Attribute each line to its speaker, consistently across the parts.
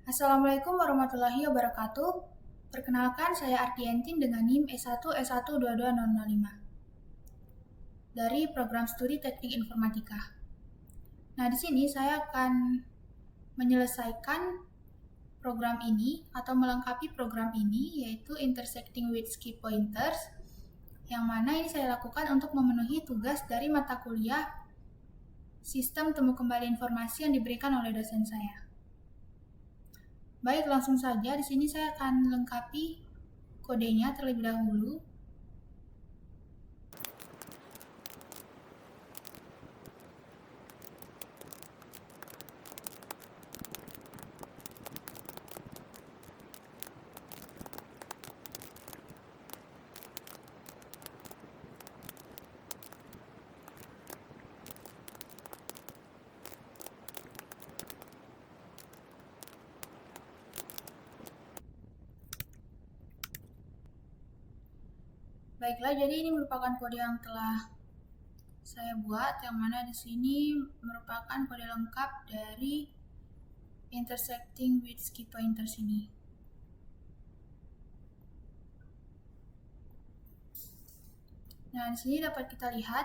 Speaker 1: Assalamualaikum warahmatullahi wabarakatuh. Perkenalkan, saya Ardientin dengan NIM S1S1220005 dari program studi Teknik Informatika. Nah, di sini saya akan menyelesaikan program ini atau melengkapi program ini, yaitu Intersecting with Key Pointers, yang mana ini saya lakukan untuk memenuhi tugas dari mata kuliah Sistem Temu Kembali Informasi yang diberikan oleh dosen saya. Baik, langsung saja. Di sini saya akan lengkapi kodenya terlebih dahulu. Baiklah, jadi ini merupakan kode yang telah saya buat, yang mana di sini merupakan kode lengkap dari Intersecting with Key Pointers ini. Nah, di sini dapat kita lihat,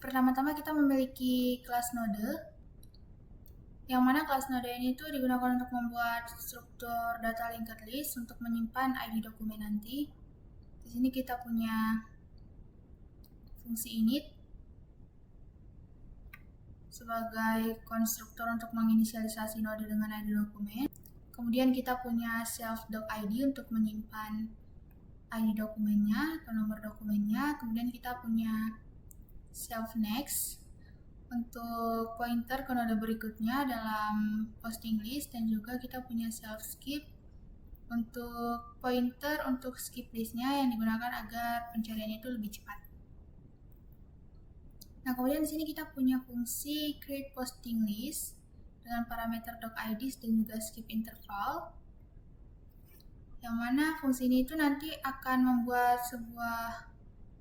Speaker 1: pertama-tama kita memiliki kelas node, yang mana kelas node ini itu digunakan untuk membuat struktur data linked list untuk menyimpan ID dokumen nanti. Di sini kita punya fungsi init sebagai konstruktor untuk menginisialisasi node dengan ID dokumen. Kemudian kita punya self.id untuk menyimpan ID dokumennya atau nomor dokumennya. Kemudian kita punya self.next untuk pointer ke node berikutnya dalam posting list, dan juga kita punya self.skip untuk pointer untuk skip listnya yang digunakan agar pencariannya itu lebih cepat. Nah, kemudian di sini kita punya fungsi create posting list dengan parameter .id dan juga skip interval, yang mana fungsi ini itu nanti akan membuat sebuah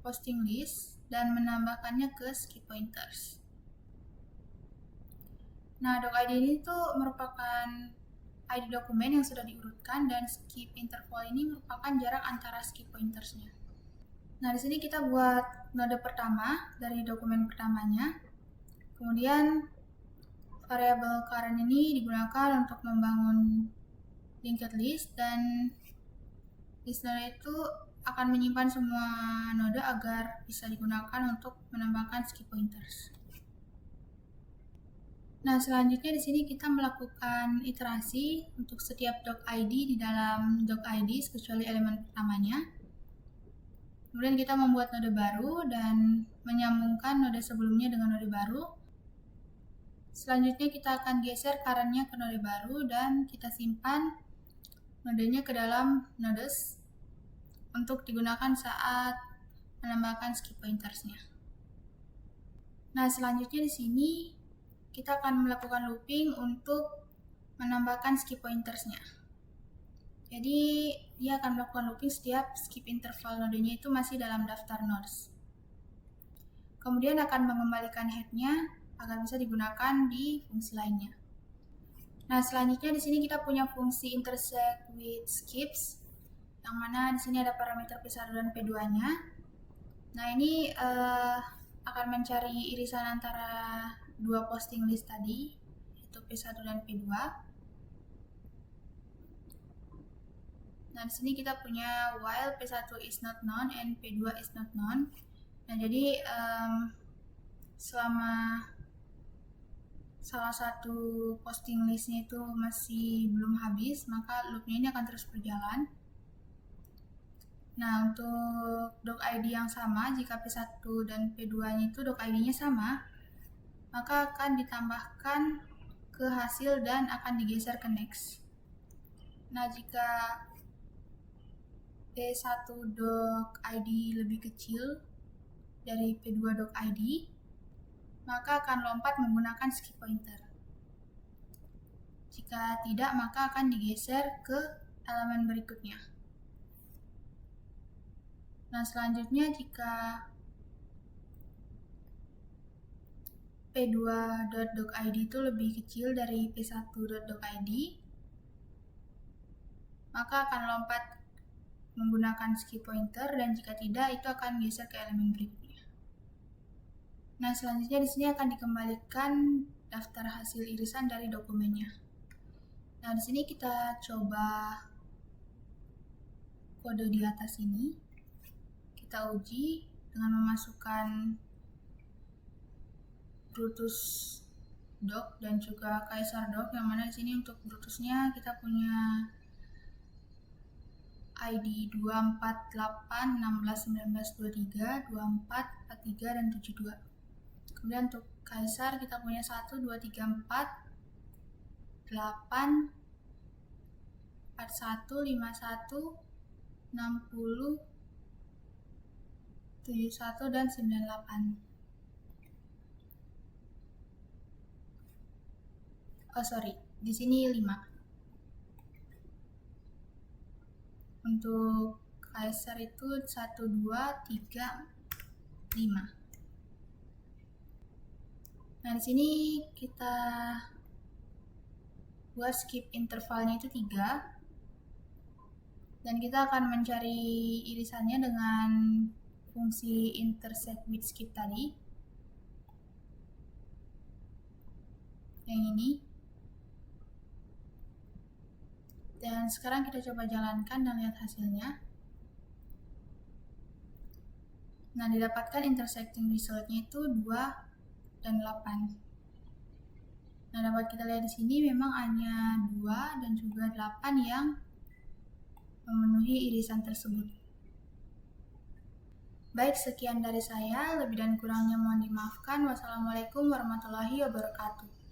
Speaker 1: posting list dan menambahkannya ke skip pointers. Nah, .id ini tuh merupakan ID dokumen yang sudah diurutkan, dan skip interval ini merupakan jarak antara skip pointersnya. Nah, di sini kita buat node pertama dari dokumen pertamanya. Kemudian variabel current ini digunakan untuk membangun linked list, dan list node itu akan menyimpan semua node agar bisa digunakan untuk menambahkan skip pointers. Nah, selanjutnya di sini kita melakukan iterasi untuk setiap .id di dalam .id kecuali elemen pertamanya. Kemudian kita membuat node baru dan menyambungkan node sebelumnya dengan node baru. Selanjutnya kita akan geser current-nya ke node baru dan kita simpan nodenya ke dalam nodes untuk digunakan saat menambahkan skip pointers-nya. Nah, selanjutnya di sini kita akan melakukan looping untuk menambahkan skip pointers-nya. Jadi, dia akan melakukan looping setiap skip interval nodenya itu masih dalam daftar nodes. Kemudian akan mengembalikan head-nya agar bisa digunakan di fungsi lainnya. Nah, selanjutnya di sini kita punya fungsi intersect with skips, yang mana di sini ada parameter P1 dan P2-nya. Nah, ini akan mencari irisan antara dua posting list tadi, yaitu P1 dan P2. Nah, di sini kita punya while P1 is not known and P2 is not known. Nah, jadi selama salah satu posting listnya itu masih belum habis, maka loopnya ini akan terus berjalan. Nah, untuk .id yang sama, jika P1 dan P2-nya itu .id-nya sama, maka akan ditambahkan ke hasil dan akan digeser ke next. Nah, jika P1.id lebih kecil dari P2.id, maka akan lompat menggunakan skip pointer. Jika tidak, maka akan digeser ke elemen berikutnya. Nah, selanjutnya jika P2.id itu lebih kecil dari P1.id, maka akan lompat menggunakan skip pointer, dan jika tidak, itu akan geser ke elemen berikutnya. Nah, selanjutnya di sini akan dikembalikan daftar hasil irisan dari dokumennya. Nah, di sini kita coba kode di atas ini. Kita uji dengan memasukkan Brutus doc dan juga Caesar doc, yang mana di sini untuk Brutusnya kita punya ID 248, 16, 19, 23, 24, 43, dan 72. Kemudian untuk Caesar kita punya 1, 2, 3, 4, 8, 41, 51, 60, 71, dan 98. Di sini 5. Untuk Caesar itu 1, 2, 3, 5. Nah, di sini kita buat skip intervalnya itu 3. Dan kita akan mencari irisannya dengan fungsi intersect with skip tadi. Yang ini. Dan sekarang kita coba jalankan dan lihat hasilnya. Nah, didapatkan intersecting resultnya itu 2 dan 8. Nah, dapat kita lihat di sini memang hanya 2 dan juga 8 yang memenuhi irisan tersebut. Baik, sekian dari saya. Lebih dan kurangnya mohon dimaafkan. Wassalamualaikum warahmatullahi wabarakatuh.